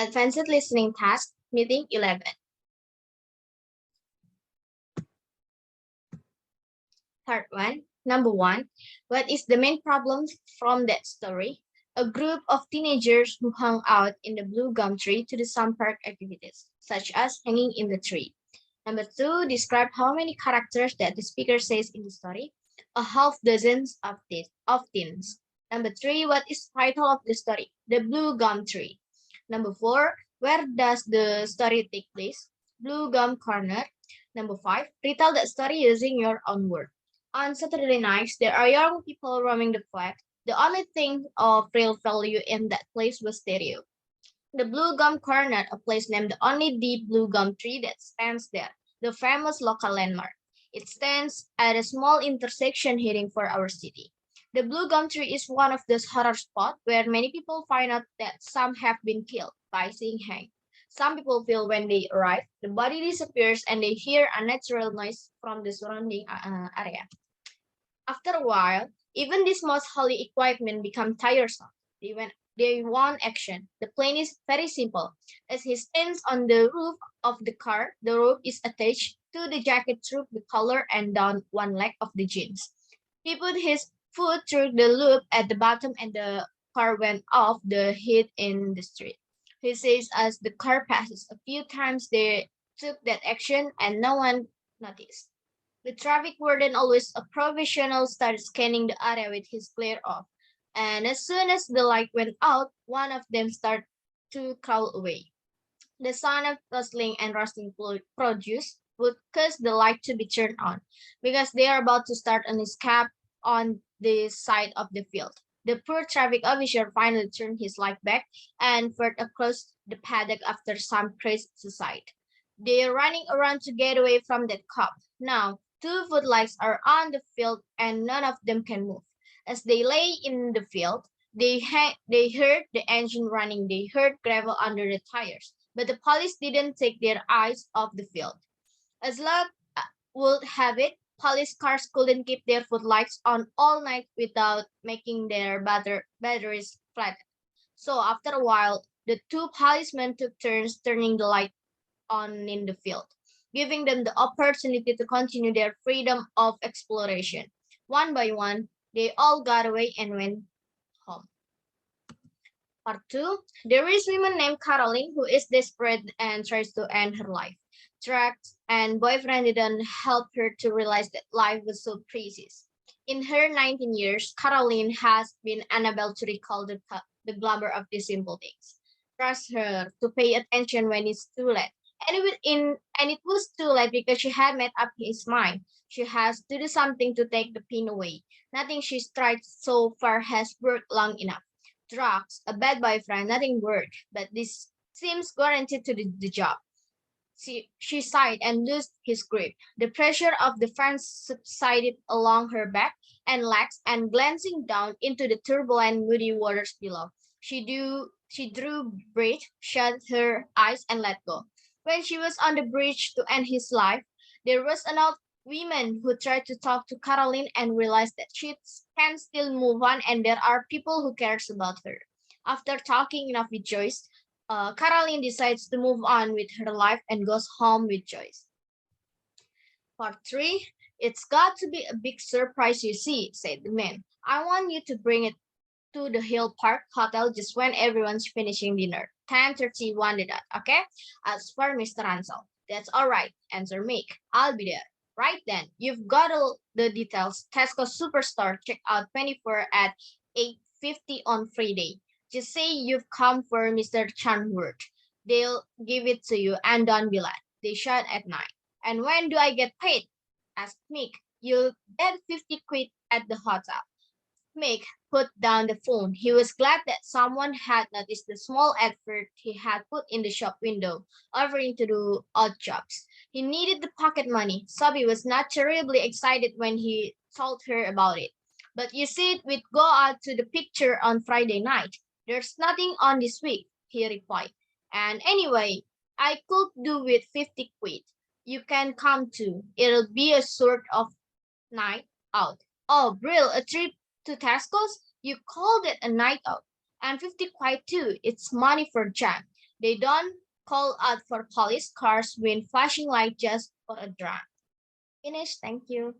Advanced listening task, meeting 11. Part 1. Number 1. What is the main problem from that story? A group of teenagers who hung out in the blue gum tree to do some park activities, such as hanging in the tree. Number 2. Describe how many characters that the speaker says in the story. A half dozen of teens. Number 3. What is the title of the story? The Blue Gum Tree. Number 4. Where does the story take place? Blue Gum Corner. Number 5. Retell the story using your own words. On Saturday nights, there are young people roaming the flat. The only thing of real value in that place was stereo. The Blue Gum Corner, a place named only the Blue Gum Tree that stands there, the famous local landmark. It stands at a small intersection heading for our city. The Blue Gum Tree is one of those horror spots where many people find out that some have been killed by seeing hanged. Some people feel when they arrive, the body disappears and they hear unnatural noise from the surrounding area. After a while, even this most holy equipment become tiresome. They want action. The plan is very simple. As he stands on the roof of the car, the rope is attached to the jacket through the collar and down one leg of the jeans. He put his foot through the loop at the bottom and the car went off the heat in the street. He says as the car passes a few times they took that action and no one noticed. The traffic warden, always a professional, started scanning the area with his glare off. And as soon as the light went out, one of them started to crawl away. The sound of rustling and rusting produce would cause the light to be turned on, because they are about to start an escape on the side of the field. The poor traffic officer finally turned his light back and fired across the paddock after some crazed suicide. They are running around to get away from that cop. Now, two footlights are on the field and none of them can move. As they lay in the field, they heard the engine running. They heard gravel under the tires. But the police didn't take their eyes off the field. As luck would have it, police cars couldn't keep their footlights on all night without making their batteries flat. So after a while, the two policemen took turns turning the light on in the field, giving them the opportunity to continue their freedom of exploration. One by one, they all got away and went home. Part 2. There is a woman named Caroline who is desperate and tries to end her life. Drax and boyfriend didn't help her to realize that life was so precious. In her 19 years, Caroline has been unable to recall the glamour of the simple things. Trust her to pay attention when it's too late. And it was too late because she had made up his mind. She has to do something to take the pain away. Nothing she's tried so far has worked long enough. Drax, a bad boyfriend, nothing worked, but this seems guaranteed to do the job. She sighed and loosed his grip. The pressure of the fan subsided along her back and legs, and glancing down into the turbulent, moody waters below, she drew breath, shut her eyes, and let go. When she was on the bridge to end his life, there was an old woman who tried to talk to Caroline and realized that she can still move on and there are people who cares about her. After talking enough with Joyce, Caroline decides to move on with her life and goes home with Joyce. Part 3. It's got to be a big surprise you see, said the man. I want you to bring it to the Hill Park Hotel just when everyone's finishing dinner. 10:31 the dot, okay? As for Mr. Ansel. That's all right, answered Mick. I'll be there. Right then, you've got all the details. Tesco Superstore checkout 24 at 8:50 on Friday. Just say you've come for Mr. Charnwood. They'll give it to you and don't be late. They shut at 9. And when do I get paid? Asked Mick. You'll get 50 quid at the hotel. Mick put down the phone. He was glad that someone had noticed the small advert he had put in the shop window, offering to do odd jobs. He needed the pocket money. Sophie was not terribly excited when he told her about it. But you said we'd go out to the picture on Friday night. There's nothing on this week, he replied. And anyway, I could do with 50 quid. You can come too. It'll be a sort of night out. Oh, Brill, a trip to Tesco's? You called it a night out. And 50 quid too. It's money for jam. They don't call out for police cars when flashing light just for a drunk. Finish. Thank you.